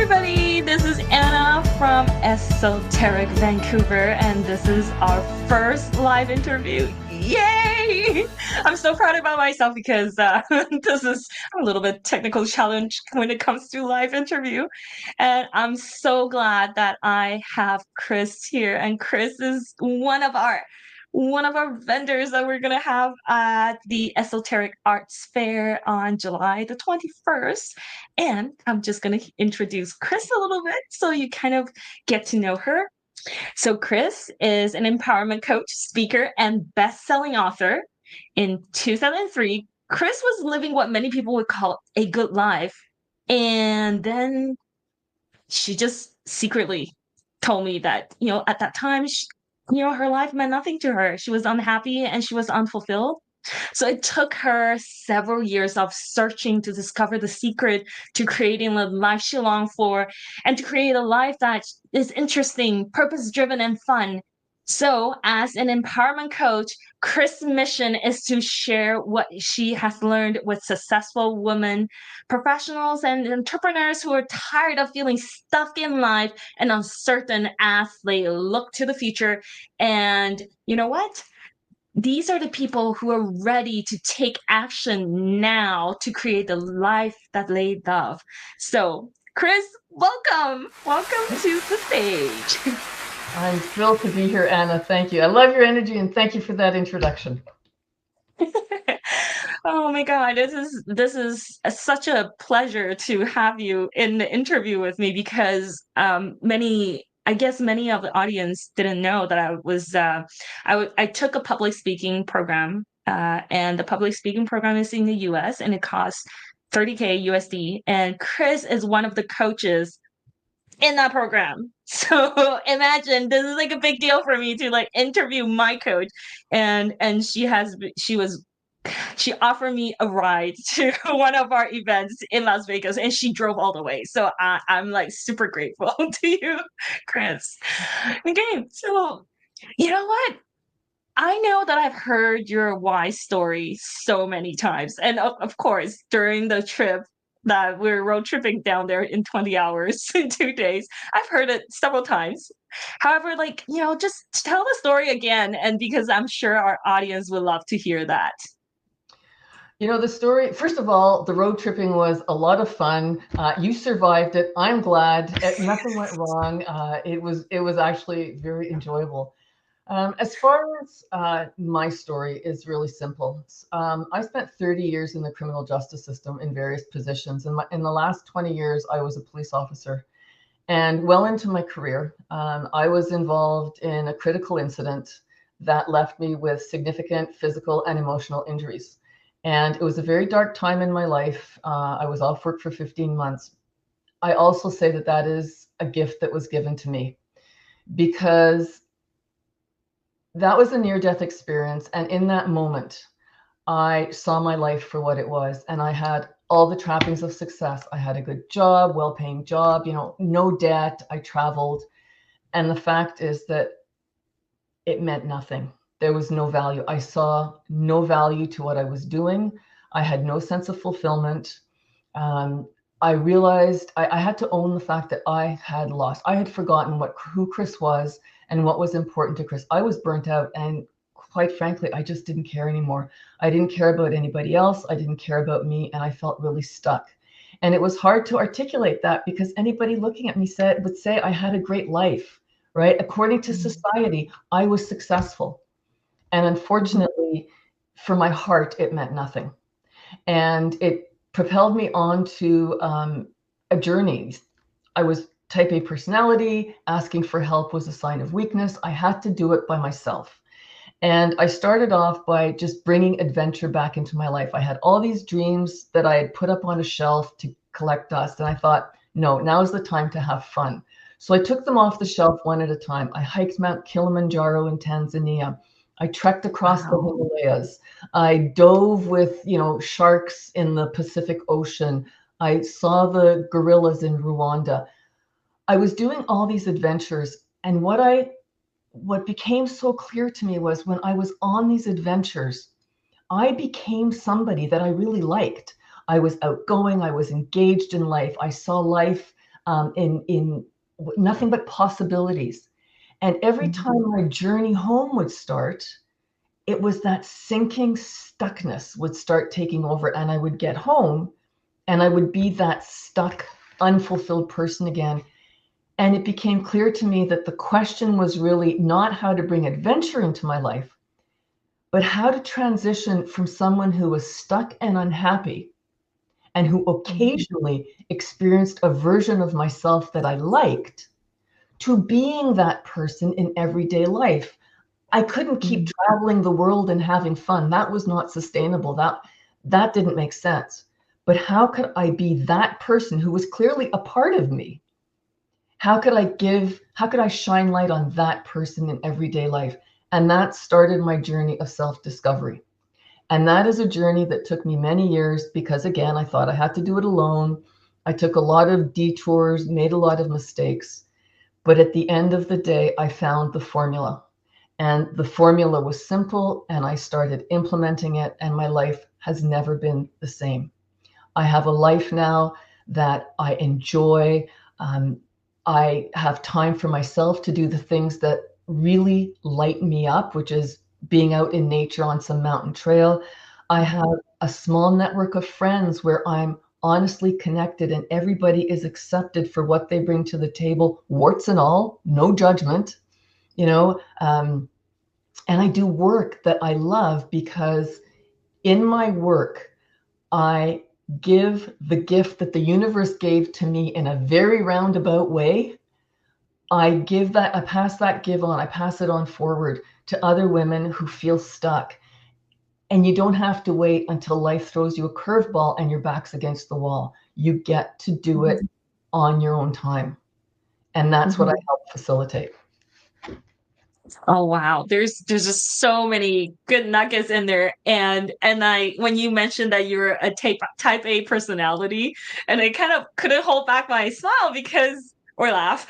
everybody, this is Anna from Esoteric Vancouver, and this is our first live interview. Yay! I'm so proud about myself because this is a little bit technical challenge when it comes to live interview. And I'm so glad that I have Krys here, and Krys is one of our vendors that we're gonna have at the Esoteric Arts Fair on July the 21st. And I'm just going to introduce Krys a little bit so you kind of get to know her. So, Krys is an empowerment coach, speaker, and best-selling author. In 2003, Krys was living what many people would call a good life. And then she just secretly told me that, at that time, her life meant nothing to her. She was unhappy and she was unfulfilled. So it took her several years of searching to discover the secret to creating the life she longed for and to create a life that is interesting, purpose driven, and fun. So, as an empowerment coach, Krys' mission is to share what she has learned with successful women, professionals, and entrepreneurs who are tired of feeling stuck in life and uncertain as they look to the future. And you know what? These are the people who are ready to take action now to create the life that they love. So, Krys, welcome. Welcome to the stage. I'm thrilled to be here, Anna. Thank you. I love your energy and thank you for that introduction. Oh my God, this is such a pleasure to have you in the interview with me because I guess many of the audience didn't know that I took a public speaking program, and the public speaking program is in the US and it costs 30K USD, and Krys is one of the coaches in that program. So imagine this is like a big deal for me to like interview my coach, and she offered me a ride to one of our events in Las Vegas, and she drove all the way. So I'm like super grateful to you, Krys. Okay, so you know what? I know that I've heard your why story so many times. And of course, during the trip that we're road tripping down there in 20 hours in 2 days, I've heard it several times. However, just tell the story again. And because I'm sure our audience would love to hear that. The story, first of all, the road tripping was a lot of fun. You survived it. I'm glad. Nothing went wrong. It was actually very enjoyable. As far as my story is really simple. I spent 30 years in the criminal justice system in various positions. In the last 20 years, I was a police officer. And well into my career, I was involved in a critical incident that left me with significant physical and emotional injuries. And it was a very dark time in my life. I was off work for 15 months. I also say that that is a gift that was given to me because that was a near-death experience. And in that moment, I saw my life for what it was. And I had all the trappings of success. I had a good job, well-paying job, no debt. I traveled. And the fact is that it meant nothing. There was no value. I saw no value to what I was doing. I had no sense of fulfillment. I realized I had to own the fact that I had lost. I had forgotten who Krys was and what was important to Krys. I was burnt out, and quite frankly, I just didn't care anymore. I didn't care about anybody else. I didn't care about me, and I felt really stuck. And it was hard to articulate that because anybody looking at me would say I had a great life, right? According to society, I was successful. And unfortunately, for my heart, it meant nothing. And it propelled me on to a journey. I was type A personality. Asking for help was a sign of weakness. I had to do it by myself. And I started off by just bringing adventure back into my life. I had all these dreams that I had put up on a shelf to collect dust. And I thought, no, now's the time to have fun. So I took them off the shelf one at a time. I hiked Mount Kilimanjaro in Tanzania. I trekked across the Himalayas. I dove with, sharks in the Pacific Ocean. I saw the gorillas in Rwanda. I was doing all these adventures. And what became so clear to me was when I was on these adventures, I became somebody that I really liked. I was outgoing. I was engaged in life. I saw life in nothing but possibilities. And every time my journey home would start, it was that sinking stuckness would start taking over, and I would get home and I would be that stuck, unfulfilled person again. And it became clear to me that the question was really not how to bring adventure into my life, but how to transition from someone who was stuck and unhappy and who occasionally experienced a version of myself that I liked, to being that person in everyday life. I couldn't keep traveling the world and having fun. That was not sustainable. That didn't make sense. But how could I be that person who was clearly a part of me? How could I shine light on that person in everyday life? And that started my journey of self-discovery. And that is a journey that took me many years because, again, I thought I had to do it alone. I took a lot of detours, made a lot of mistakes. But at the end of the day, I found the formula. And the formula was simple, and I started implementing it, and my life has never been the same. I have a life now that I enjoy. I have time for myself to do the things that really light me up, which is being out in nature on some mountain trail. I have a small network of friends where I'm honestly connected and everybody is accepted for what they bring to the table, warts and all, no judgment, you know. And I do work that I love because in my work, I give the gift that the universe gave to me in a very roundabout way. I pass that give on, I pass it on forward to other women who feel stuck. And you don't have to wait until life throws you a curveball and your back's against the wall. You get to do it on your own time. And that's what I help facilitate. Oh wow, there's just so many good nuggets in there, and I when you mentioned that you're a type A personality, and I kind of couldn't hold back my smile because or laugh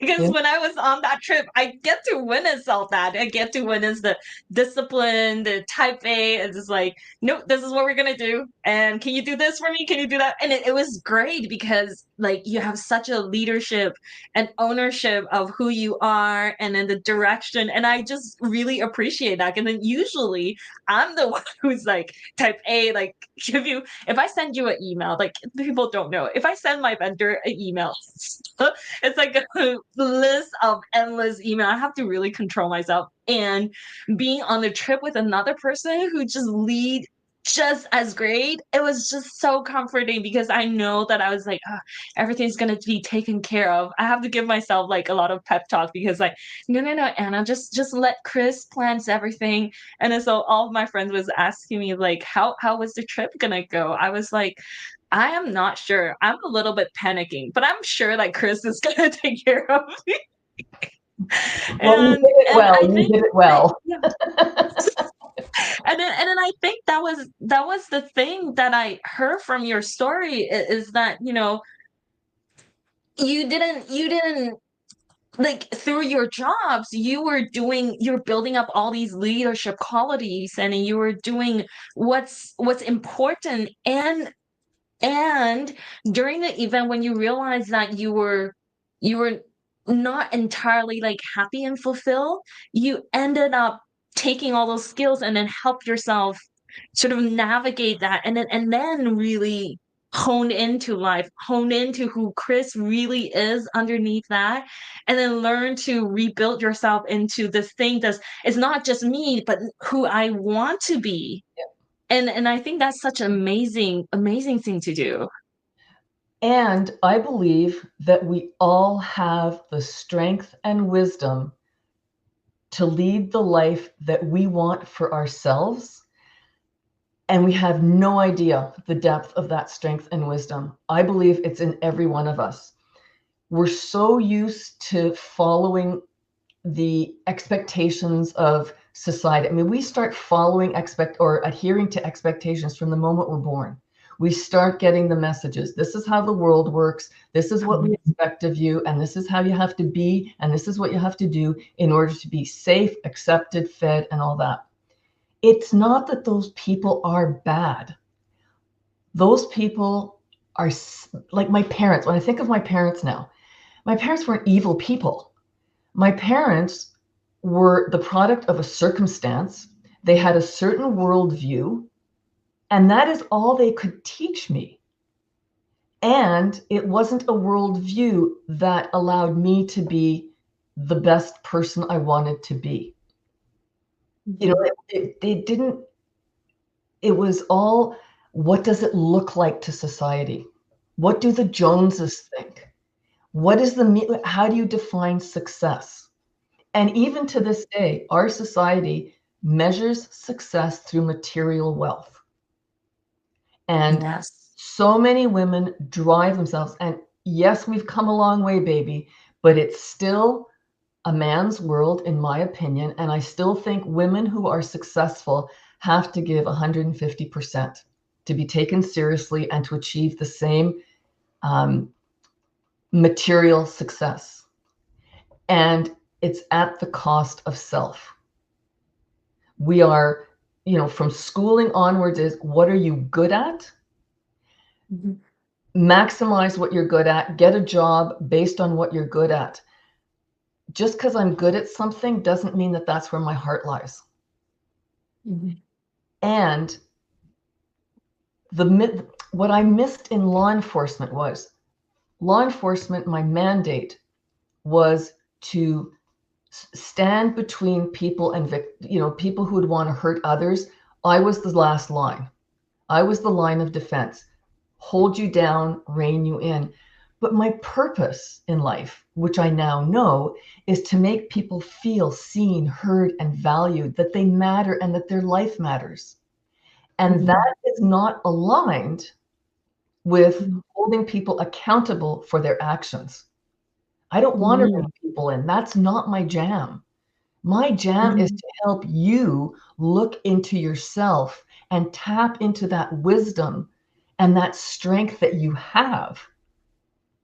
because Yeah. when I was on that trip, I get to witness all that. I get to witness the discipline, the type A. It's just like, nope, this is what we're gonna do, and can you do this for me? Can you do that? And it was great because like you have such a leadership and ownership of who you are and then the direction. And I just really appreciate that. And then usually I'm the one who's like type A, like if I send you an email, like people don't know, if I send my vendor an email, it's like a list of endless email. I have to really control myself. And being on the trip with another person who just lead just as great, it was just so comforting because I know that I was like, "Ah, everything's gonna be taken care of." I have to give myself like a lot of pep talk because like, no, no, no, Anna, just let Krys plans everything. And then so all of my friends was asking me like, how was the trip gonna go? I was like, I am not sure. I'm a little bit panicking, but I'm sure like Krys is gonna take care of me. Well, you And did it and well. I You think did it well. yeah. And then I think that was the thing that I heard from your story is that you didn't like through your jobs you're building up all these leadership qualities and you were doing what's important and during the event when you realized that you were not entirely like happy and fulfilled, you ended up taking all those skills and then help yourself sort of navigate that and then really hone into life, hone into who Krys really is underneath that, and then learn to rebuild yourself into this thing that's it's not just me, but who I want to be. And I think that's such an amazing thing to do. And I believe that we all have the strength and wisdom to lead the life that we want for ourselves. And we have no idea the depth of that strength and wisdom. I believe it's in every one of us. We're so used to following the expectations of society. I mean, we start following or adhering to expectations from the moment we're born. We start getting the messages. This is how the world works. This is what we expect of you. And this is how you have to be. And this is what you have to do in order to be safe, accepted, fed, and all that. It's not that those people are bad. Those people are like my parents. When I think of my parents now, my parents weren't evil people. My parents were the product of a circumstance. They had a certain worldview, and that is all they could teach me. And it wasn't a worldview that allowed me to be the best person I wanted to be. You know, it didn't, it was all, what does it look like to society? What do the Joneses think? What is how do you define success? And even to this day, our society measures success through material wealth. And Yes. so many women drive themselves. And yes, we've come a long way, baby, but it's still a man's world, in my opinion. And I still think women who are successful have to give 150% to be taken seriously and to achieve the same material success. And it's at the cost of self. We are, from schooling onwards, is what are you good at? Mm-hmm. Maximize what you're good at, get a job based on what you're good at. Just because I'm good at something doesn't mean that that's where my heart lies. Mm-hmm. And what I missed in law enforcement, my mandate was to stand between people and people who would want to hurt others. I was the last line. I was the line of defense. Hold you down, rein you in. But my purpose in life, which I now know, is to make people feel seen, heard, and valued, that they matter and that their life matters. And Mm-hmm. that is not aligned with Mm-hmm. holding people accountable for their actions. I don't want to bring people in. That's not my jam. My jam is Mm-hmm. to help you look into yourself and tap into that wisdom and that strength that you have,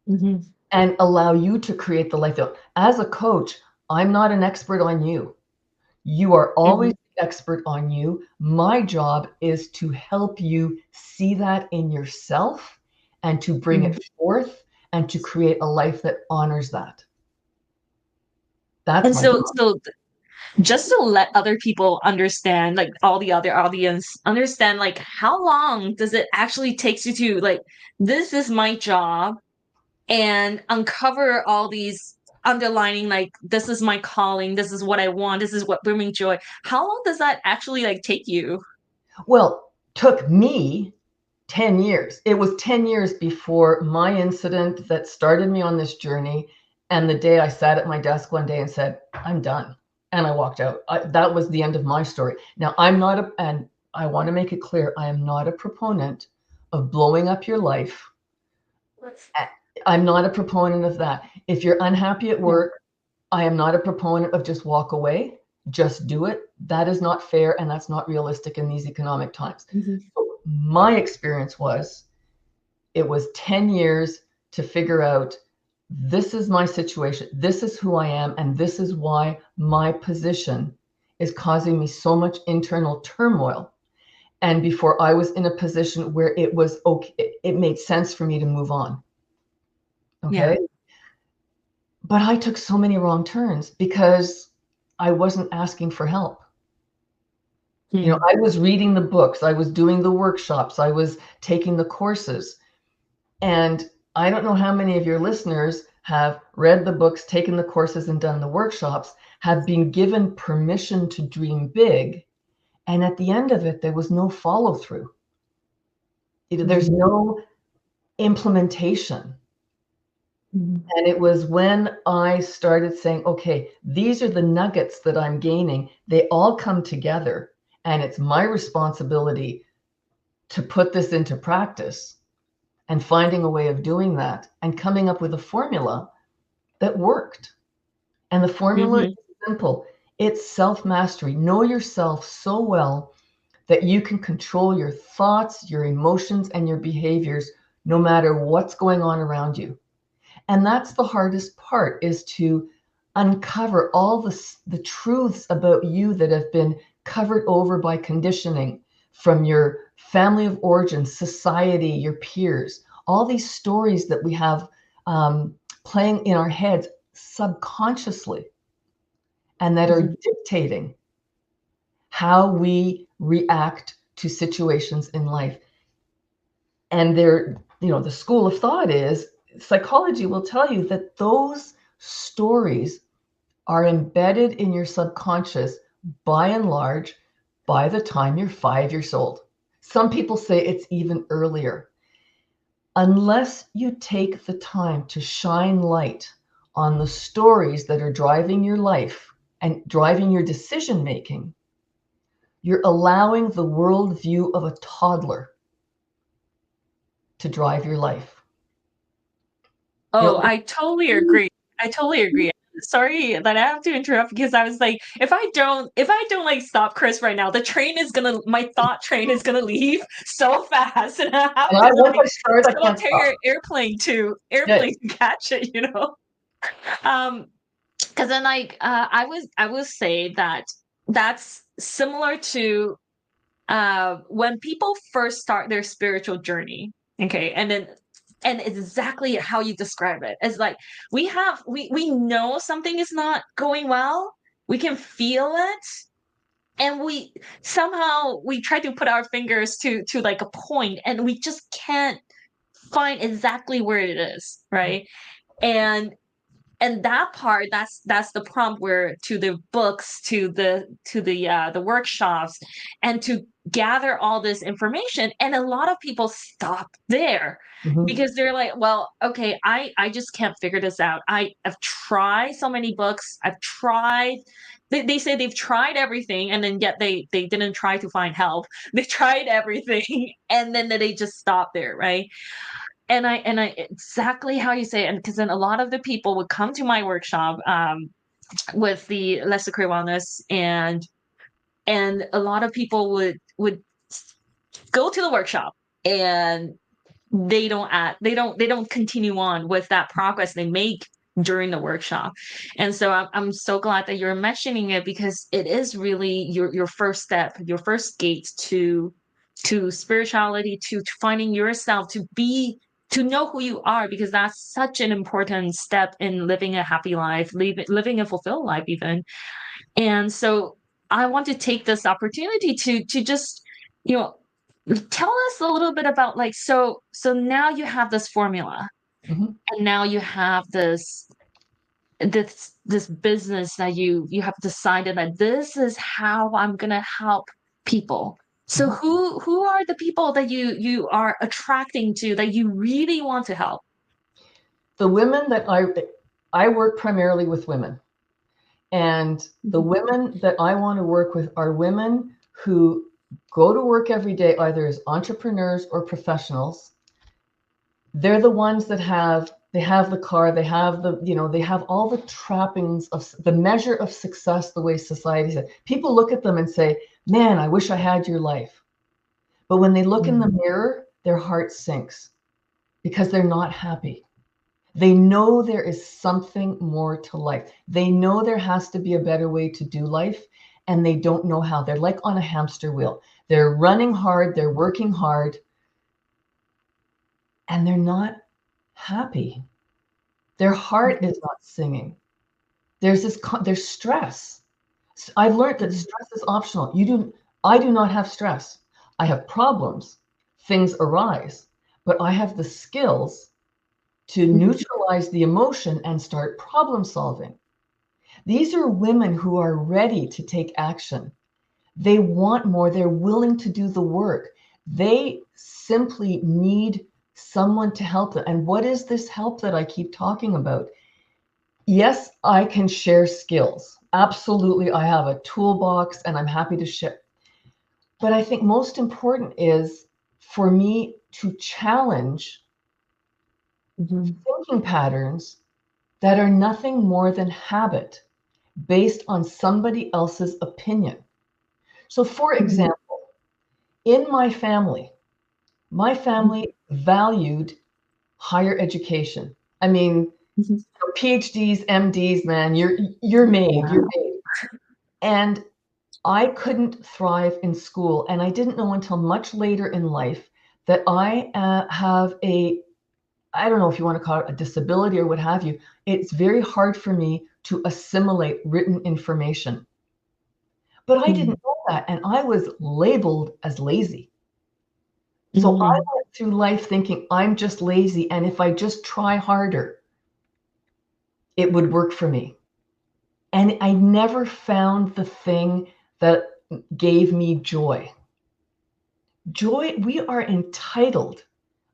Mm-hmm. and allow you to create the life that, as a coach, I'm not an expert on you. You are Mm-hmm. always the expert on you. My job is to help you see that in yourself and to bring Mm-hmm. it forth and to create a life that honors that. That's And my so, job. just to let other people understand, like all the other audience understand, like how long does it actually takes you to like, this is my job, and uncover all these underlining, like this is my calling, this is what I want, this is what brings me joy. How long does that actually like take you? Well, took me 10 years. It was 10 years before my incident that started me on this journey. And the day I sat at my desk one day and said, I'm done. And I walked out. That was the end of my story. Now, and I want to make it clear, I am not a proponent of blowing up your life. I'm not a proponent of that. If you're unhappy at Yeah. work, I am not a proponent of just walk away, just do it. That is not fair, and that's not realistic in these economic times. Mhm. So my experience was, it was 10 years to figure out, this is my situation, this is who I am, and this is why my position is causing me so much internal turmoil. And before I was in a position where it was okay, it made sense for me to move on. Yeah. Okay. But I took so many wrong turns because I wasn't asking for help. Hmm. I was reading the books, I was doing the workshops, I was taking the courses. And I don't know how many of your listeners have read the books, taken the courses, and done the workshops, have been given permission to dream big. And at the end of it, there was no follow through. There's Mhm. no implementation. Mhm. And it was when I started saying, okay, these are the nuggets that I'm gaining. They all come together, and it's my responsibility to put this into practice, and finding a way of doing that and coming up with a formula that worked. And the formula Mhm. is simple. It's self-mastery. Know yourself so well that you can control your thoughts, your emotions, and your behaviors, no matter what's going on around you. And that's the hardest part, is to uncover all the truths about you that have been covered over by conditioning from your family of origin, society, your peers. all these stories that we have playing in our heads subconsciously and that are dictating how we react to situations in life. And the school of thought is psychology will tell you that those stories are embedded in your subconscious by and large by the time you're 5 years old. Some people say it's even earlier. Unless you take the time to shine light on the stories that are driving your life and driving your decision making, you're allowing the worldview of a toddler to drive your life. Oh, I totally agree. I totally agree. Sorry that I have to interrupt because I was like, if I don't like stop Krys right now, my thought train is gonna leave so fast, and I have And to once like I start, I still can't take stop. your Yeah. airplane to catch it, you know? Um, because then like I will say that that's similar to when people first start their spiritual journey, okay, and it's exactly how you describe it. It's like we know something is not going well, we can feel it, and we try to put our fingers to like a point, and we just can't find exactly where it is, right? and and that part, that's the prompt where to the books, to the workshops, and to gather all this information. And a lot of people stop there Mhm. because they're like, well, okay, I just can't figure this out. I've tried so many books, I've tried, they say they've tried everything, and then yet they didn't try to find help. They tried everything and then they just stop there, right? And I exactly how you say it, and because then a lot of the people would come to my workshop with the Let's Secure Wellness, and a lot of people would go to the workshop, and they don't continue on with that progress they make during the workshop. And so I'm so glad that you're mentioning it, because it is really your first step, your first gate to spirituality, to finding yourself, to know who you are, because that's such an important step in living a happy life, living a fulfilled life even. And so I want to take this opportunity to just, you know, tell us a little bit about, like, so now you have this formula, Mhm. and now you have this business that you have decided that this is how I'm gonna help people. So Mhm. who are the people that you are attracting to, that you really want to help? The women that I work primarily with women. And the Mhm. women that I want to work with are women who go to work every day, either as entrepreneurs or professionals. They're the ones that they have the car, they have they have all the trappings of the measure of success, the way society says. People look at them and say, man, I wish I had your life. But when they look in the mirror, their heart sinks because they're not happy. They know there is something more to life. They know there has to be a better way to do life, and they don't know how. They're like on a hamster wheel. They're running hard, they're working hard, and they're not happy. Their heart Mhm. is not singing. There's stress. I've learned that stress is optional. I do not have stress. I have problems. Things arise, but I have the skills to Mhm. neutralize the emotion and start problem solving. These are women who are ready to take action. They want more. They're willing to do the work. They simply need someone to help them. And what is this help that I keep talking about? Yes, I can share skills. Absolutely. I have a toolbox and I'm happy to share. But I think most important is for me to challenge Mhm. thinking patterns that are nothing more than habit based on somebody else's opinion. So, for Mhm. example, in my family valued higher education. I mean, Mhm. PhDs, MDs, man, you're made, Yeah. you're made. And I couldn't thrive in school, and I didn't know until much later in life that I have a I don't know if you want to call it a disability or what have you, it's very hard for me to assimilate written information. But I Mm-hmm. didn't know that, and I was labeled as lazy. So I Mm-hmm. went through life thinking I'm just lazy, and if I just try harder, it would work for me. And I never found the thing that gave me joy. Joy, we are entitled.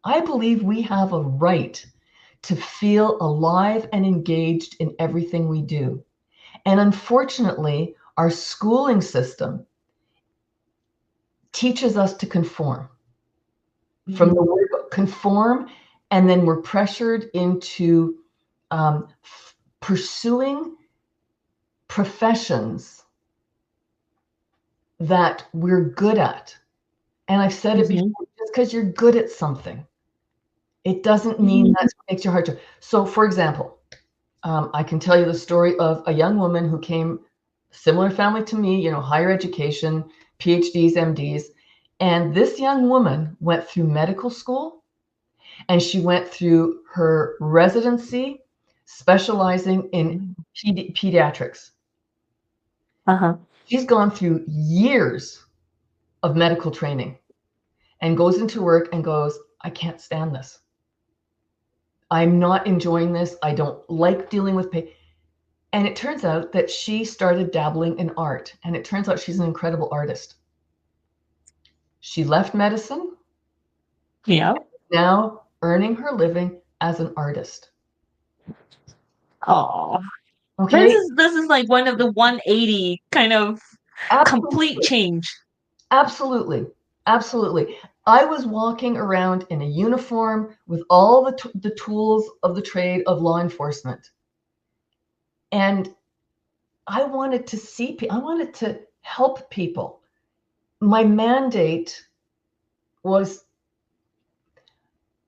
I believe we have a right to feel alive and engaged in everything we do. And unfortunately, our schooling system teaches us to conform. From the word conform, and then we're pressured into pursuing professions that we're good at. And I've said it Mm-hmm. before, just because you're good at something, it doesn't mean Mm-hmm. that's what makes your heart to. So, for example, I can tell you the story of a young woman who came, similar family to me, higher education, PhDs, MDs. And this young woman went through medical school, and she went through her residency specializing in pediatrics. Uh-huh. She's gone through years of medical training and goes into work and goes, I can't stand this. I'm not enjoying this. I don't like dealing with pain. And it turns out that she started dabbling in art. And it turns out she's an incredible artist. She left medicine, Yeah. now earning her living as an artist. Oh, this Okay. is this is like one of the 180 kind of complete Absolutely. change. Absolutely. Absolutely. I was walking around in a uniform with all the tools of the trade of law enforcement. And I wanted to see people, I wanted to help people. My mandate was,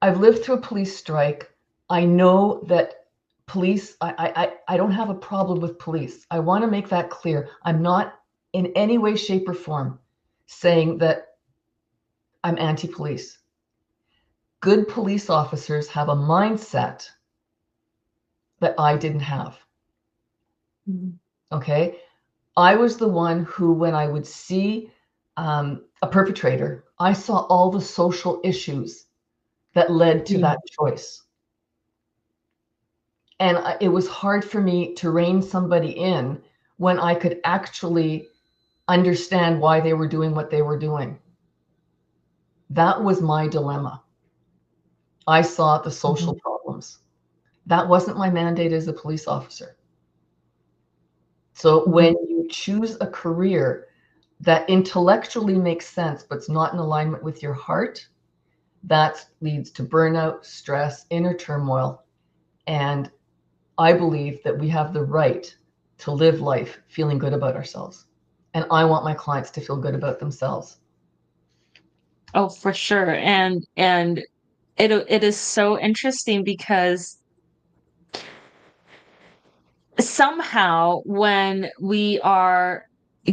I've lived through a police strike. I know that police, I don't have a problem with police. I want to make that clear. I'm not in any way, shape, or form saying that I'm anti-police. Good police officers have a mindset that I didn't have. Mhm. Okay. I was the one who, when I would see a perpetrator, I saw all the social issues that led to Yeah. that choice. And it was hard for me to rein somebody in when I could actually understand why they were doing what they were doing. That was my dilemma. I saw the social Mhm. problems. That wasn't my mandate as a police officer. So Mhm. when you choose a career that intellectually makes sense, but it's not in alignment with your heart, that leads to burnout, stress, inner turmoil. And I believe that we have the right to live life feeling good about ourselves. And I want my clients to feel good about themselves. Oh, for sure. And it is so interesting because somehow when we are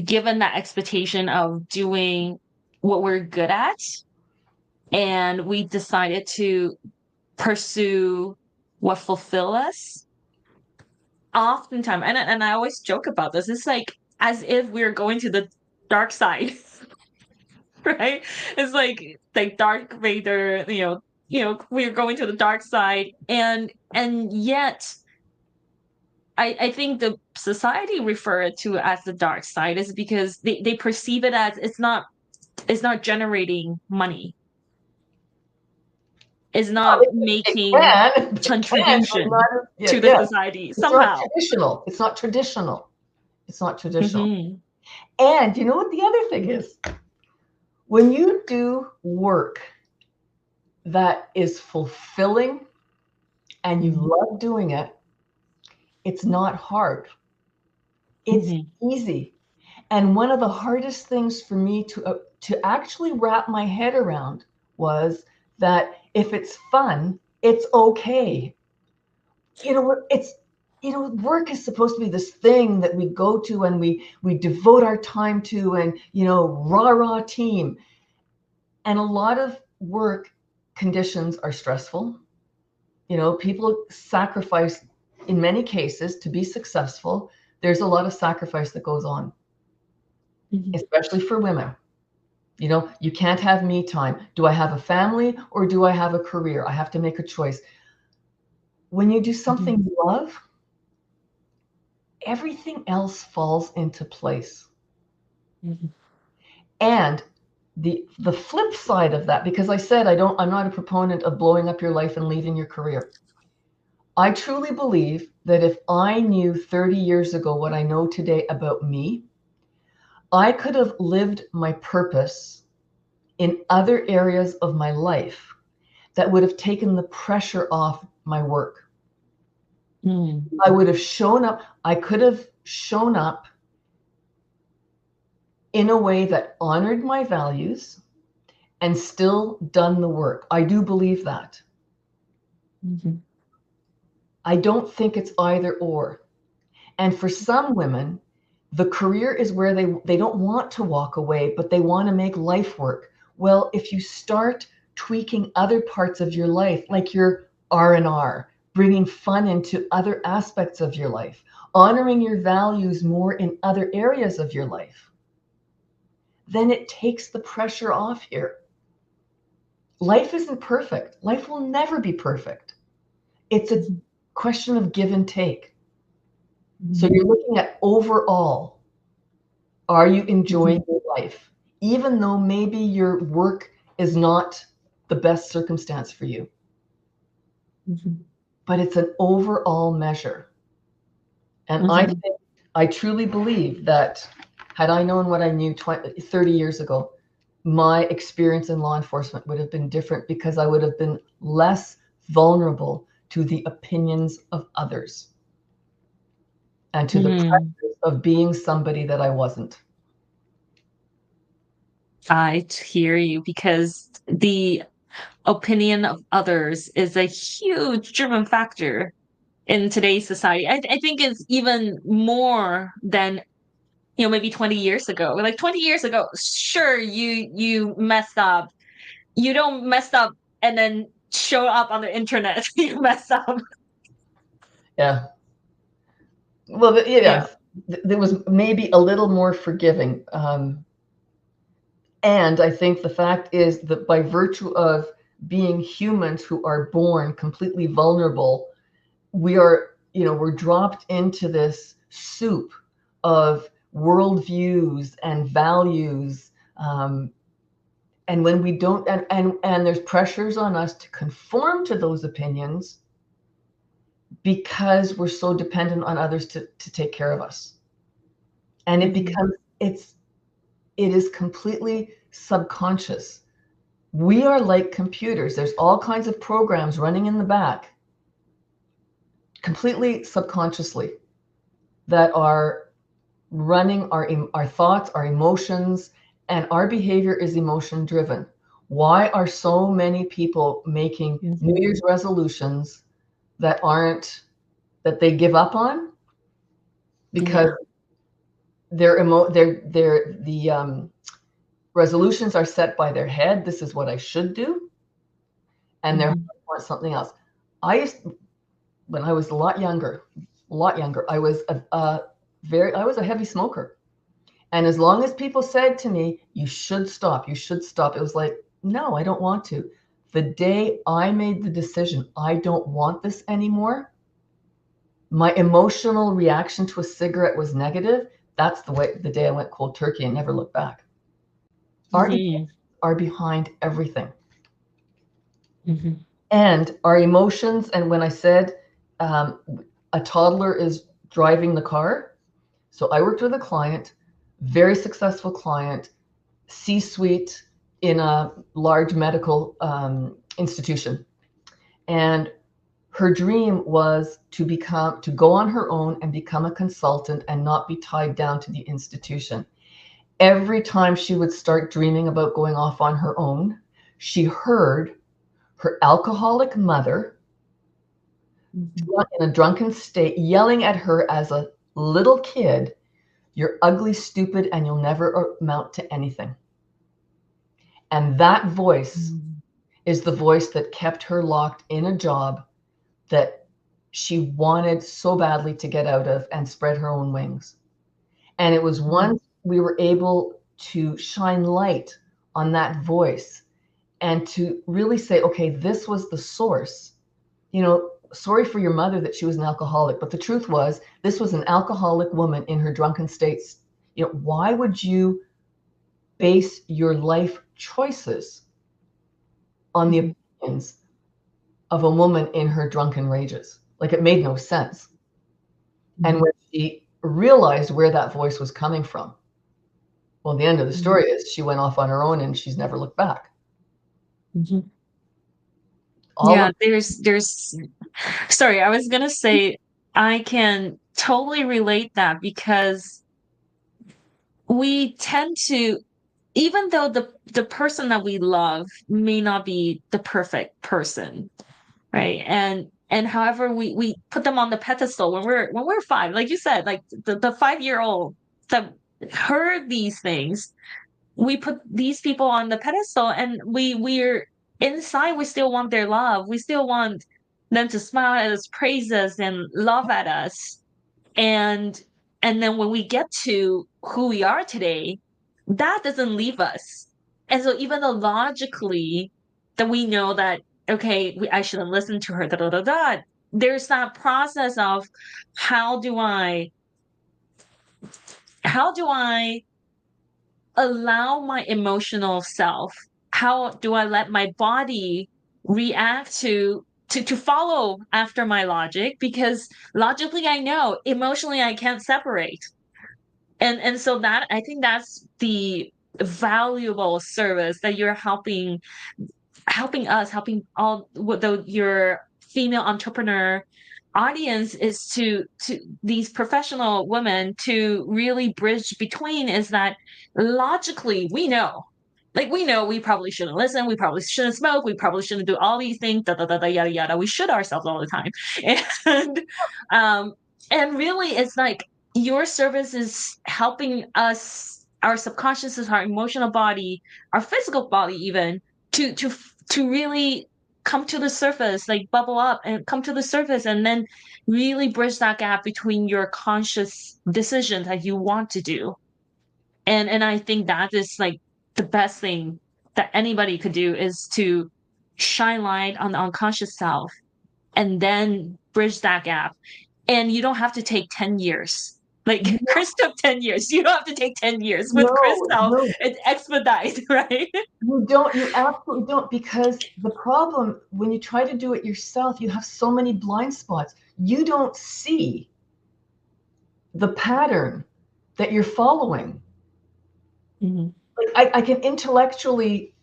given that expectation of doing what we're good at and we decided to pursue what fulfill us, oftentimes, and I always joke about this, it's like as if we're going to the dark side. Right? It's like Darth Vader, we're going to the dark side, and yet I think the society refer it to as the dark side is because they perceive it as it's not generating money. It's Well, not it making can, it can, but contribution not, yeah, to the yeah. society It's not somehow. traditional. It's not traditional. It's not traditional. Hmm. And you know what the other thing is? When you do work that is fulfilling and you love doing it, it's not hard. It's Hmm. easy. And one of the hardest things for me to actually wrap my head around was that if it's fun, it's okay. It's work is supposed to be this thing that we go to and we devote our time to, and rah rah team. And a lot of work conditions are stressful. people sacrifice in many cases to be successful. There's a lot of sacrifice that goes on, especially for women. You can't have me time. Do I have a family or do I have a career? I have to make a choice. When you do something you love, everything else falls into place. And the flip side of that, because I said I'm not a proponent of blowing up your life and leaving your career. I truly believe that if I knew 30 years ago what I know today about me, I could have lived my purpose in other areas of my life that would have taken the pressure off my work. I would have shown up. I could have shown up in a way that honored my values and still done the work. I do believe that. I don't think it's either or. And for some women, the career is where they don't want to walk away, but they want to make life work. Well, if you start tweaking other parts of your life, like your R&R, bringing fun into other aspects of your life, honoring your values more in other areas of your life, then it takes the pressure off here. Life isn't perfect. Life will never be perfect. It's a question of give and take. So you're looking at overall, are you enjoying your life? Even though maybe your work is not the best circumstance for you. But it's an overall measure. And I truly believe that had I known what I knew 30 years ago, my experience in law enforcement would have been different because I would have been less vulnerable to the opinions of others and to the pressures of being somebody that I wasn't. I hear you, because the opinion of others is a huge driven factor in today's society. I think it's even more than maybe 20 years ago. Like 20 years ago, sure, you messed up. You don't mess up and then show up on the internet. You mess up. Yeah. Well, there was maybe a little more forgiving. And I think the fact is that by virtue of being humans who are born completely vulnerable, we're dropped into this soup of worldviews and values. And when we don't, and there's pressures on us to conform to those opinions because we're so dependent on others to take care of us. And it becomes, it is completely subconscious. We are like computers. There's all kinds of programs running in the back, completely subconsciously, that are running our thoughts, our emotions, and our behavior is emotion driven. Why are so many people making New Year's resolutions that they give up on? Because the resolutions are set by their head. This is what I should do, and their heart wants something else. When I was a lot younger, I was a heavy smoker. And as long as people said to me, you should stop, it was like, no, I don't want to. The day I made the decision, I don't want this anymore, my emotional reaction to a cigarette was negative. That's the day I went cold turkey and never looked back. Our emotions are behind everything. And our emotions, and when I said a toddler is driving the car, so I worked with a client, very successful client, C-suite in a large medical institution. And her dream was to go on her own and become a consultant and not be tied down to the institution. Every time she would start dreaming about going off on her own, she heard her alcoholic mother in a drunken state yelling at her as a little kid, "You're ugly, stupid, and you'll never amount to anything." And that voice is the voice that kept her locked in a job that she wanted so badly to get out of and spread her own wings. And it was once we were able to shine light on that voice and to really say, okay, this was the source. Sorry for your mother that she was an alcoholic, but the truth was this was an alcoholic woman in her drunken states. Why would you base your life choices on the opinions of a woman in her drunken rages? Like, it made no sense. And when she realized where that voice was coming from, well, the end of the story is she went off on her own and she's never looked back. Yeah, there's sorry, I was gonna say I can totally relate that, because we tend to, even though the person that we love may not be the perfect person, right? And however we put them on the pedestal when we're five, like you said, like the 5-year-old that heard these things, we put these people on the pedestal, and we're inside, we still want their love, we still want them to smile at us, praise us, and laugh at us. And then when we get to who we are today, that doesn't leave us. And so even though logically that we know that, okay, I shouldn't listen to her, da da da da, there's that process of how do I how do I allow my emotional self, how do I let my body react to follow after my logic, because logically I know, emotionally I can't separate. And so that, I think that's the valuable service that you're helping us, helping all your female entrepreneur audience, is to these professional women to really bridge between, is that logically we know, like we know we probably shouldn't listen, we probably shouldn't smoke, we probably shouldn't do all these things, da da da da yada yada, we should ourselves all the time. and um and really it's like your service is helping us, our subconscious, our emotional body, our physical body even, to to really come to the surface, like bubble up and come to the surface, and then really bridge that gap between your conscious decisions that you want to do. And I think that is like the best thing that anybody could do, is to shine light on the unconscious self and then bridge that gap. And you don't have to take 10 years. Like Krys took 10 years. You don't have to take 10 years. With Krys self, No. it's expedite, right? You absolutely don't, because the problem when you try to do it yourself, you have so many blind spots. You don't see the pattern that you're following. Like I can intellectually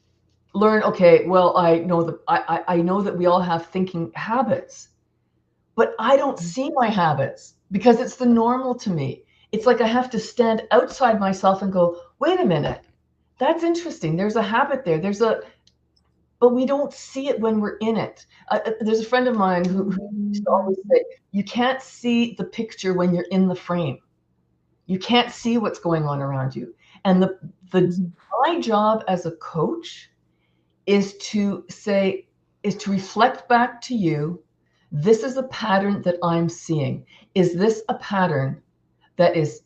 learn, okay, well, I know that we all have thinking habits, but I don't see my habits because it's the normal to me. It's like I have to stand outside myself and go, wait a minute, that's interesting. There's a habit there. But we don't see it when we're in it. There's a friend of mine who used to always say, you can't see the picture when you're in the frame. You can't see what's going on around you. And my job as a coach is to reflect back to you, this is a pattern that I'm seeing. Is this a pattern that is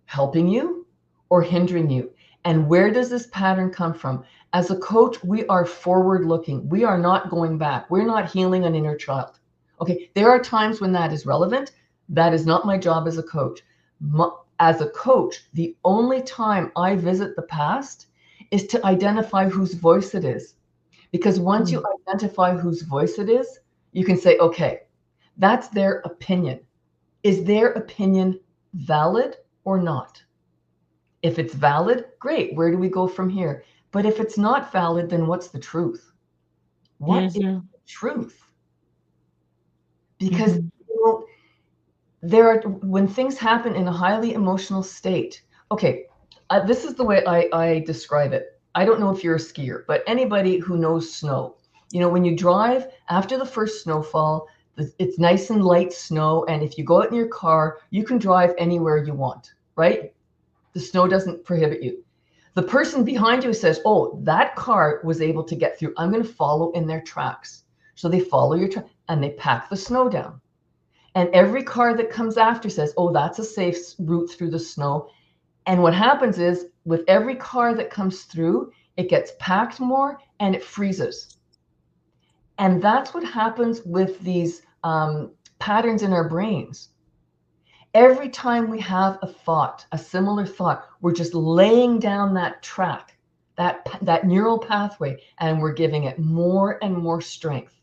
helping you or hindering you? And where does this pattern come from? As a coach, we are forward looking. We are not going back. We're not healing an inner child. Okay, there are times when that is relevant. That is not my job as a coach. As a coach, the only time I visit the past is to identify whose voice it is. Because once you identify whose voice it is, you can say, okay, that's their opinion. Is their opinion valid or not? If it's valid, great. Where do we go from here? But if it's not valid, then what's the truth? What is the truth? Because when things happen in a highly emotional state, okay, this is the way I describe it. I don't know if you're a skier, but anybody who knows snow, when you drive after the first snowfall, it's nice and light snow. And if you go out in your car, you can drive anywhere you want, right? The snow doesn't prohibit you. The person behind you says, oh, that car was able to get through. I'm going to follow in their tracks. So they follow your track and they pack the snow down. And every car that comes after says, oh, that's a safe route through the snow. And what happens is with every car that comes through, it gets packed more and it freezes. And that's what happens with these patterns in our brains. Every time we have a thought, a similar thought, we're just laying down that track, that neural pathway, and we're giving it more and more strength.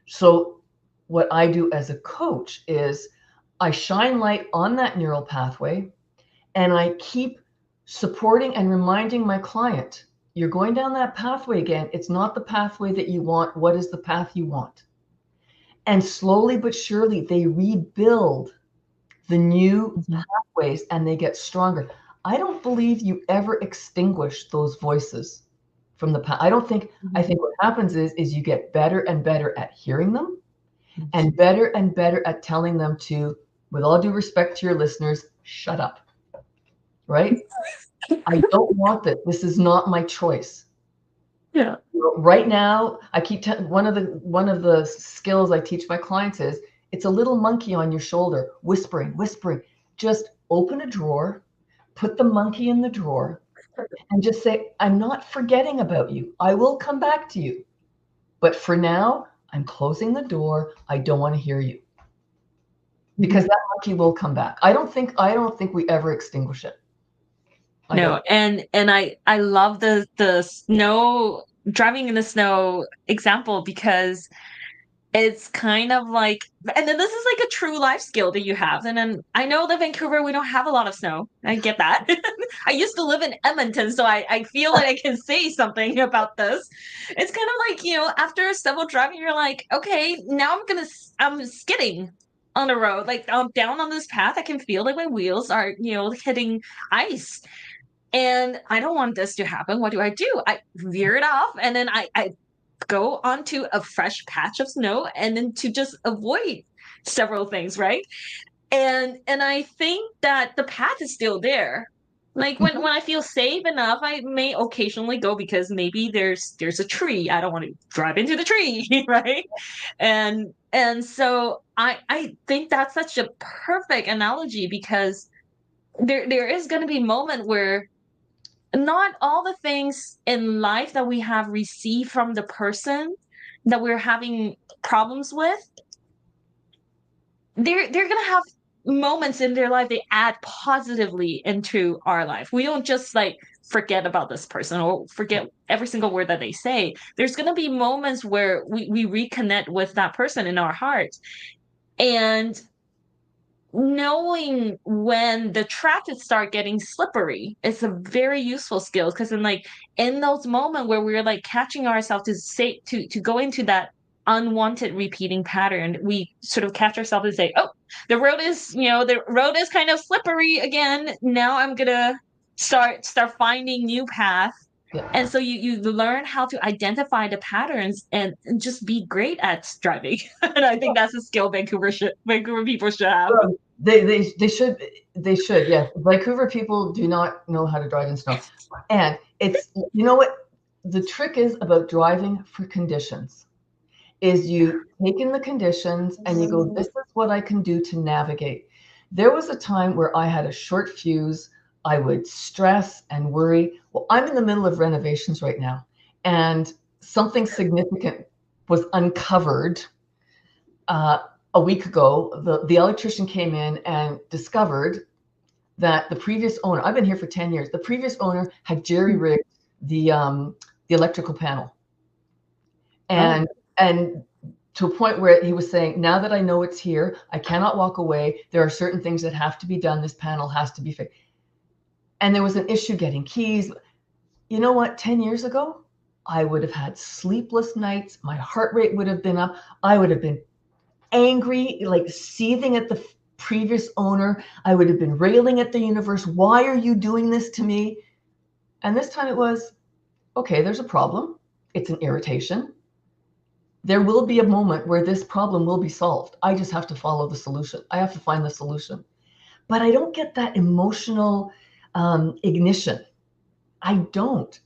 So what I do as a coach is I shine light on that neural pathway, and I keep supporting and reminding my client, you're going down that pathway again. It's not the pathway that you want. What is the path you want? And slowly but surely, they rebuild the new pathways and they get stronger. I don't believe you ever extinguish those voices from the past. I think what happens is you get better and better at hearing them and better at telling them to, with all due respect to your listeners, shut up. Right? I don't want that. This is not my choice. Yeah. Right now, I keep one of the skills I teach my clients is it's a little monkey on your shoulder, whispering. Just open a drawer, put the monkey in the drawer, and just say, I'm not forgetting about you. I will come back to you. But for now, I'm closing the door. I don't want to hear you. Because that monkey will come back. I don't think we ever extinguish it. No, and I love the snow, driving in the snow example, because it's kind of like, and then this is like a true life skill that you have. And then I know that Vancouver, we don't have a lot of snow. I get that. I used to live in Edmonton, so I feel like I can say something about this. It's kind of like, after several driving, you're like, okay, now I'm skidding on the road. Like, I'm down on this path. I can feel like my wheels are, hitting ice. And I don't want this to happen. What do? I veer it off, and then I go onto a fresh patch of snow, and then to just avoid several things, right? And I think that the path is still there. Like when I feel safe enough, I may occasionally go because maybe there's a tree. I don't want to drive into the tree, right? And so I think that's such a perfect analogy, because there is going to be a moment where not all the things in life that we have received from the person that we're having problems with, they're gonna have moments in their life they add positively into our life. We don't just like forget about this person or forget every single word that they say. There's gonna be moments where we reconnect with that person in our hearts. And knowing when the tracks start getting slippery is a very useful skill, because in those moments where we're like catching ourselves to say to go into that unwanted repeating pattern, we sort of catch ourselves and say, oh, the road is kind of slippery again. Now I'm gonna start finding new path. Yeah. And so you learn how to identify the patterns and just be great at driving. And I think that's a skill Vancouver people should have. They should, yeah. Vancouver people do not know how to drive in snow. And it's, you know what the trick is about driving for conditions is you take in the conditions and you go, this is what I can do to navigate. There was a time where I had a short fuse. I would stress and worry. Well, I'm in the middle of renovations right now, and something significant was uncovered a week ago. The electrician came in and discovered that the previous owner, I've been here for 10 years, the previous owner had jerry-rigged the electrical panel. And to a point where he was saying, now that I know it's here, I cannot walk away. There are certain things that have to be done. This panel has to be fixed. And there was an issue getting keys. You know what? 10 years ago, I would have had sleepless nights. My heart rate would have been up. I would have been angry, like seething at the previous owner. I would have been railing at the universe. Why are you doing this to me? And this time it was, okay, there's a problem. It's an irritation. There will be a moment where this problem will be solved. I just have to follow the solution. I have to find the solution. But I don't get that emotional ignition. I don't.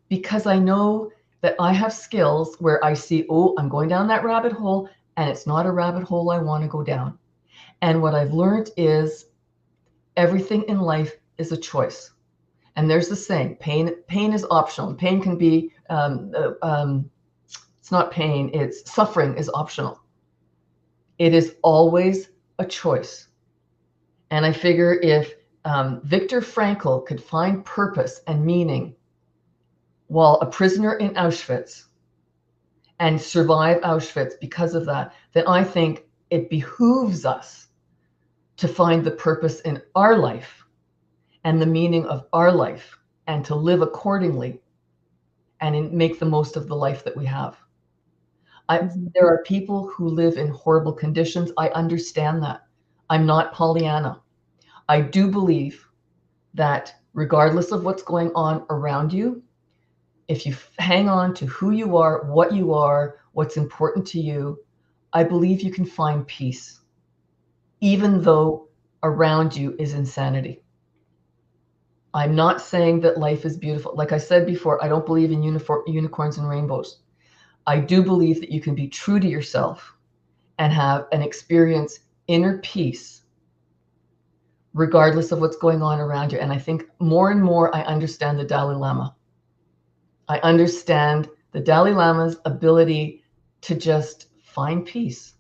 Because I know that I have skills where I see, oh, I'm going down that rabbit hole, and it's not a rabbit hole I want to go down. And what I've learned is everything in life is a choice. And there's the saying, pain is optional. Pain can be, it's not pain, it's suffering is optional. It is always a choice. And I figure if Viktor Frankl could find purpose and meaning while a prisoner in Auschwitz and survive Auschwitz because of that, then I think it behooves us to find the purpose in our life and the meaning of our life and to live accordingly and make the most of the life that we have. There are people who live in horrible conditions. I understand that. I'm not Pollyanna. I do believe that regardless of what's going on around you, if you hang on to who you are, what's important to you, I believe you can find peace, even though around you is insanity. I'm not saying that life is beautiful. Like I said before, I don't believe in unicorns and rainbows. I do believe that you can be true to yourself and have an experience inner peace regardless of what's going on around you. And I think more and more I understand the Dalai Lama. I understand the Dalai Lama's ability to just find peace.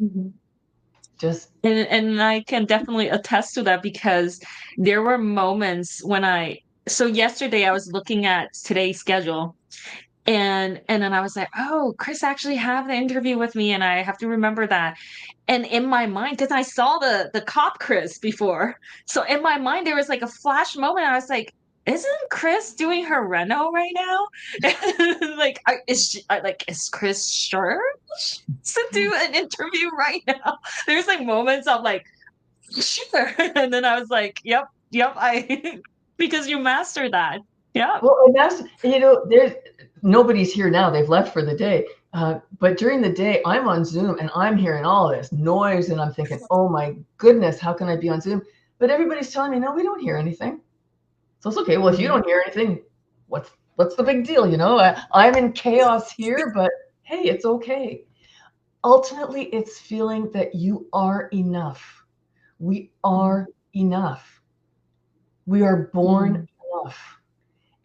Mm-hmm. And I can definitely attest to that, because there were moments when so yesterday I was looking at today's schedule, and then I was like, oh, Krys actually have the interview with me, and I have to remember that. And in my mind, because I saw the cop Krys before, so in my mind there was like a flash moment. I was like, isn't Krys doing her reno right now? Like, is Krys sure to do an interview right now? There's like moments of like, sure, and then I was like, yep, I because you mastered that. Yeah. Well, and that's, there's nobody's here now. They've left for the day. But during the day, I'm on Zoom and I'm hearing all this noise and I'm thinking, oh my goodness, how can I be on Zoom? But everybody's telling me, no, we don't hear anything. So it's okay. Well, if you don't hear anything, what's the big deal? I'm in chaos here, but hey, it's okay. Ultimately, it's feeling that you are enough. We are enough. We are born enough.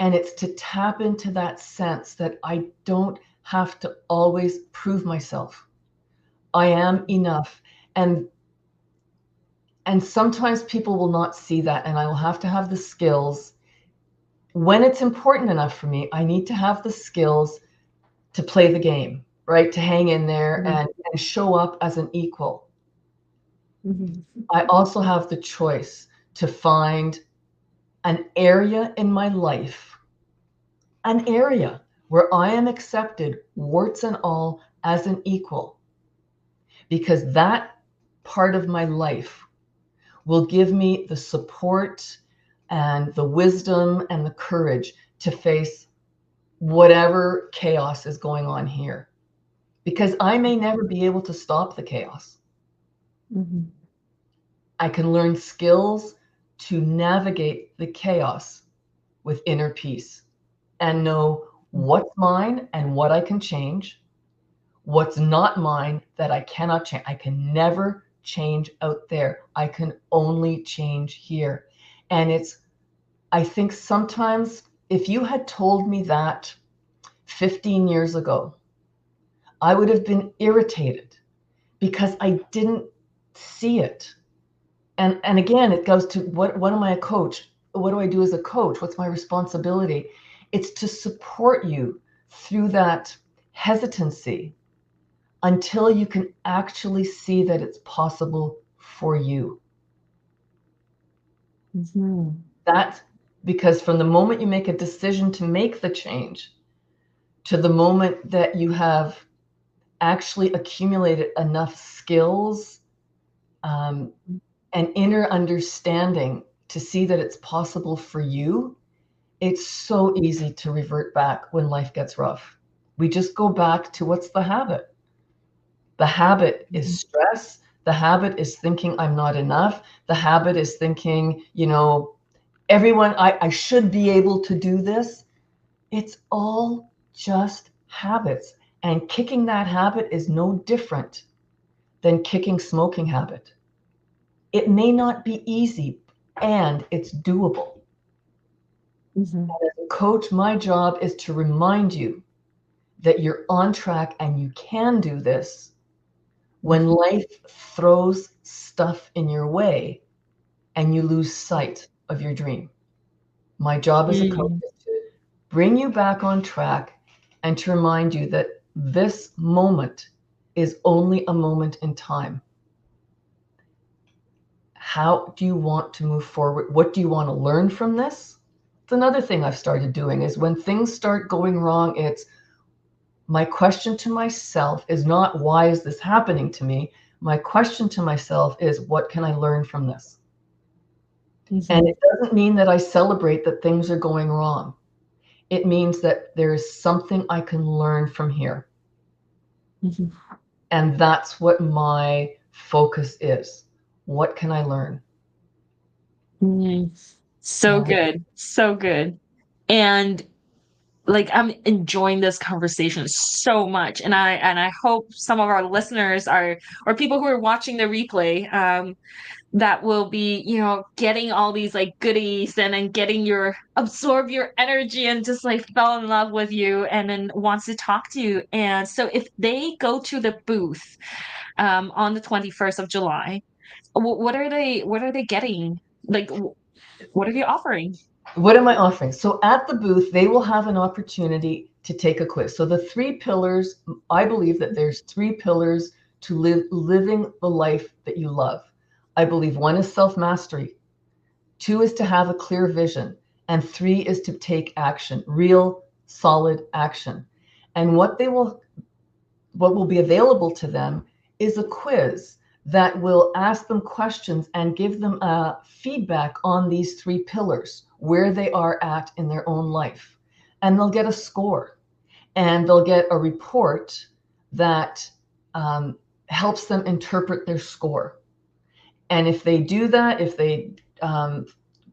And it's to tap into that sense that I don't have to always prove myself. I am enough. And sometimes people will not see that, and I will have to have the skills. When it's important enough for me, I need to have the skills to play the game, right? To hang in there and show up as an equal. I also have the choice to find an area in my life, an area where I am accepted, warts and all, as an equal. Because that part of my life will give me the support and the wisdom and the courage to face whatever chaos is going on here. Because I may never be able to stop the chaos. I can learn skills to navigate the chaos with inner peace and know what's mine and what I can change, what's not mine that I cannot change. I can never change out there. I can only change here. And I think sometimes if you had told me that 15 years ago, I would have been irritated because I didn't see it. And again, it goes to what am I a coach? What do I do as a coach? What's my responsibility? It's to support you through that hesitancy until you can actually see that it's possible for you. That's because from the moment you make a decision to make the change to the moment that you have actually accumulated enough skills and inner understanding to see that it's possible for you, it's so easy to revert back when life gets rough. We just go back to what's the habit. The habit is stress. The habit is thinking I'm not enough. The habit is thinking, everyone, I should be able to do this. It's all just habits. And kicking that habit is no different than kicking smoking habit. It may not be easy, and it's doable. Mm-hmm. And as a coach, my job is to remind you that you're on track and you can do this when life throws stuff in your way and you lose sight of your dream. My job as a coach Mm-hmm. is to bring you back on track and to remind you that this moment is only a moment in time. How do you want to move forward? What do you want to learn from this? It's another thing I've started doing is when things start going wrong, it's my question to myself is not, why is this happening to me? My question to myself is, what can I learn from this? And Mm-hmm. it doesn't mean that I celebrate that things are going wrong. It means that there is something I can learn from here. Mm-hmm. And that's what my focus is. What can I learn? Mm-hmm. So Um, good. So good. And like I'm enjoying this conversation so much. And I hope some of our listeners are or people who are watching the replay that will be, getting all these like goodies and then getting your absorb your energy and just like fell in love with you and then wants to talk to you. And so if they go to the booth on the 21st of July, what are they getting? Like what are you offering? what am I offering? So at the booth, they will have an opportunity to take a quiz. So the three pillars, I believe that there's three pillars to living the life that you love. I believe one is self-mastery, two is to have a clear vision, and three is to take action, real solid action. And what will be available to them is a quiz that will ask them questions and give them feedback on these three pillars, where they are at in their own life. And they'll get a score and they'll get a report that um, helps them interpret their score. And if they do that, if they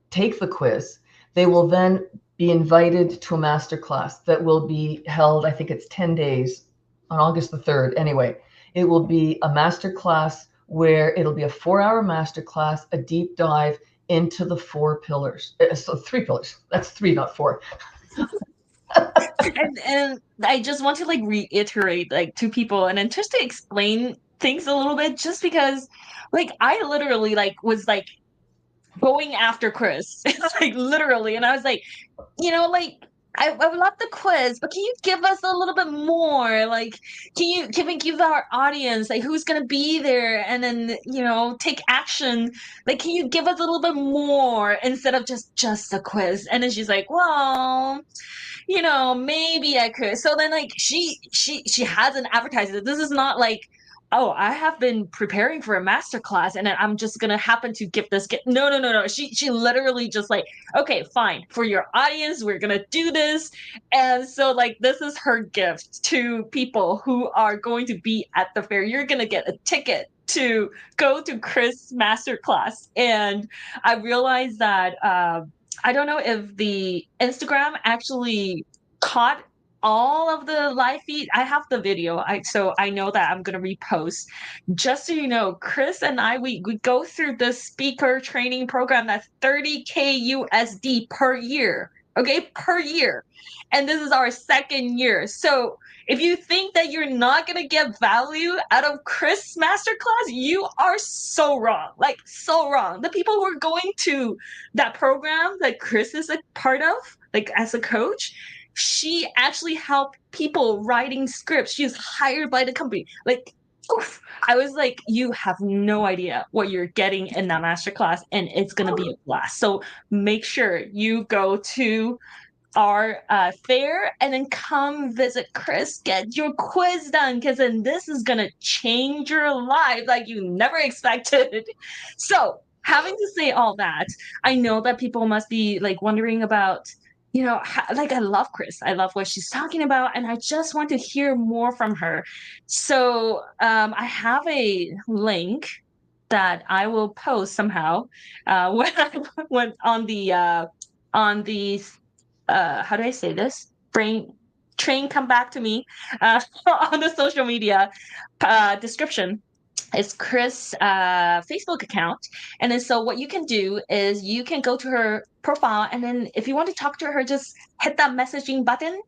take the quiz, they will then be invited to a master class that will be held, I think it's 10 days on August the 3rd. Anyway, it will be a master class where it'll be a 4-hour master class, a deep dive into the four pillars. So three pillars. That's three, not four. And I just want to like reiterate like to people and then just to explain things a little bit just because like I literally like was like going after Krys. It's like literally. And I was like, like I would love the quiz, but can you give us a little bit more? Like, can we give our audience like who's gonna be there and then take action? Like, can you give us a little bit more instead of just a quiz? And then she's like, well, maybe I could. So then like she hasn't advertised it. This is not like, oh, I have been preparing for a master class and then I'm just gonna happen to give this gift. No, no, no, no. She literally just like, okay, fine. For your audience, we're gonna do this. And so like this is her gift to people who are going to be at the fair. You're gonna get a ticket to go to Krys masterclass. And I realized that I don't know if the Instagram actually caught all of the live feed. I have the video. So I know that I'm gonna repost. Just so you know, Krys and I we go through this speaker training program that's 30K USD per year. Okay, per year. And this is our second year. So if you think that you're not gonna get value out of Krys masterclass, you are so wrong. Like so wrong. The people who are going to that program that Krys is a part of, like as a coach, she actually helped people writing scripts. She was hired by the company. Like, oof. I was like, you have no idea what you're getting in that masterclass, and it's gonna be a blast. So make sure you go to our fair and then come visit Krys, get your quiz done, because then this is gonna change your life like you never expected. So having to say all that, I know that people must be like wondering about like I love Krys, I love what she's talking about, and I just want to hear more from her. So I have a link that I will post somehow when on the how do I say this? train come back to me on the social media description. It's Krys' Facebook account. And then so what you can do is you can go to her profile, and then if you want to talk to her, just hit that messaging button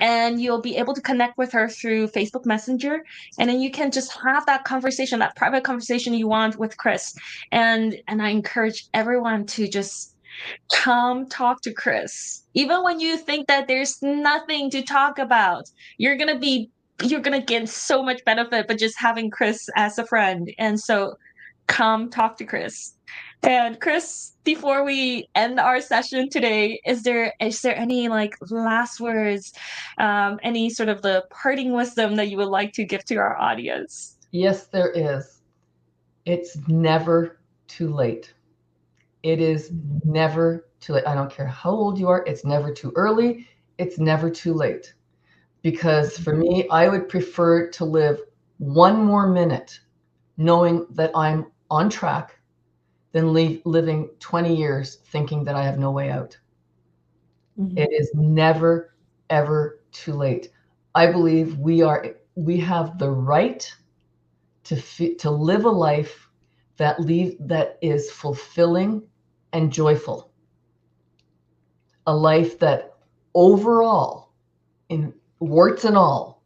and you'll be able to connect with her through Facebook Messenger. And then you can just have that conversation, that private conversation you want with Krys. And I encourage everyone to just come talk to Krys. Even when you think that there's nothing to talk about, you're gonna be you're gonna get so much benefit by just having Krys as a friend. And so come talk to Krys. And Krys, before we end our session today, is there any like last words, any sort of the parting wisdom that you would like to give to our audience? Yes, there is. It's never too late. It is never too late. I don't care how old you are. It's never too early. It's never too late. Because for me, I would prefer to live one more minute knowing that I'm on track than living 20 years thinking that I have no way out. Mhm. It is never, ever too late. I believe we have the right to live a life that is fulfilling and joyful. A life that overall, in warts and all,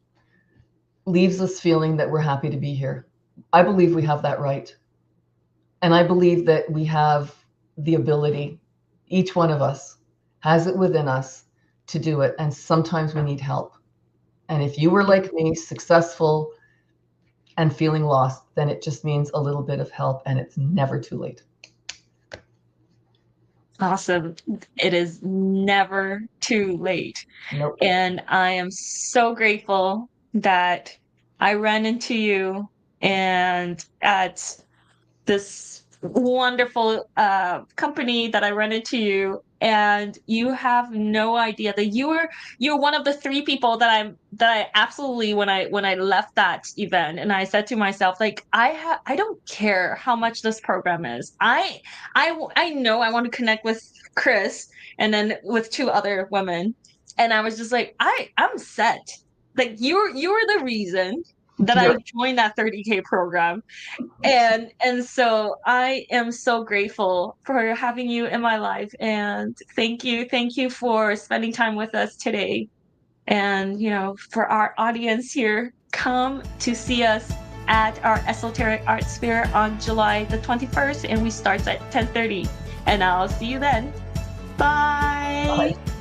leaves us feeling that we're happy to be here. I believe we have that right. And I believe that we have the ability, each one of us has it within us to do it. And sometimes we need help. And if you were like me, successful and feeling lost, then it just means a little bit of help, and it's never too late. Awesome. It is never too late. Nope. And I am so grateful that I ran into you and at this wonderful company that I run into you, and you have no idea that you're one of the three people that I absolutely, when I left that event, and I said to myself, like, I don't care how much this program is. I know I want to connect with Krys and then with two other women, and I was just like, I'm set. Like, you're the reason that I joined that 30K program. And so I am so grateful for having you in my life, and thank you for spending time with us today. And for our audience here, come to see us at our Esoteric Arts Fair on July the 21st, and we start at 10:30. And I'll see you then. Bye. Bye.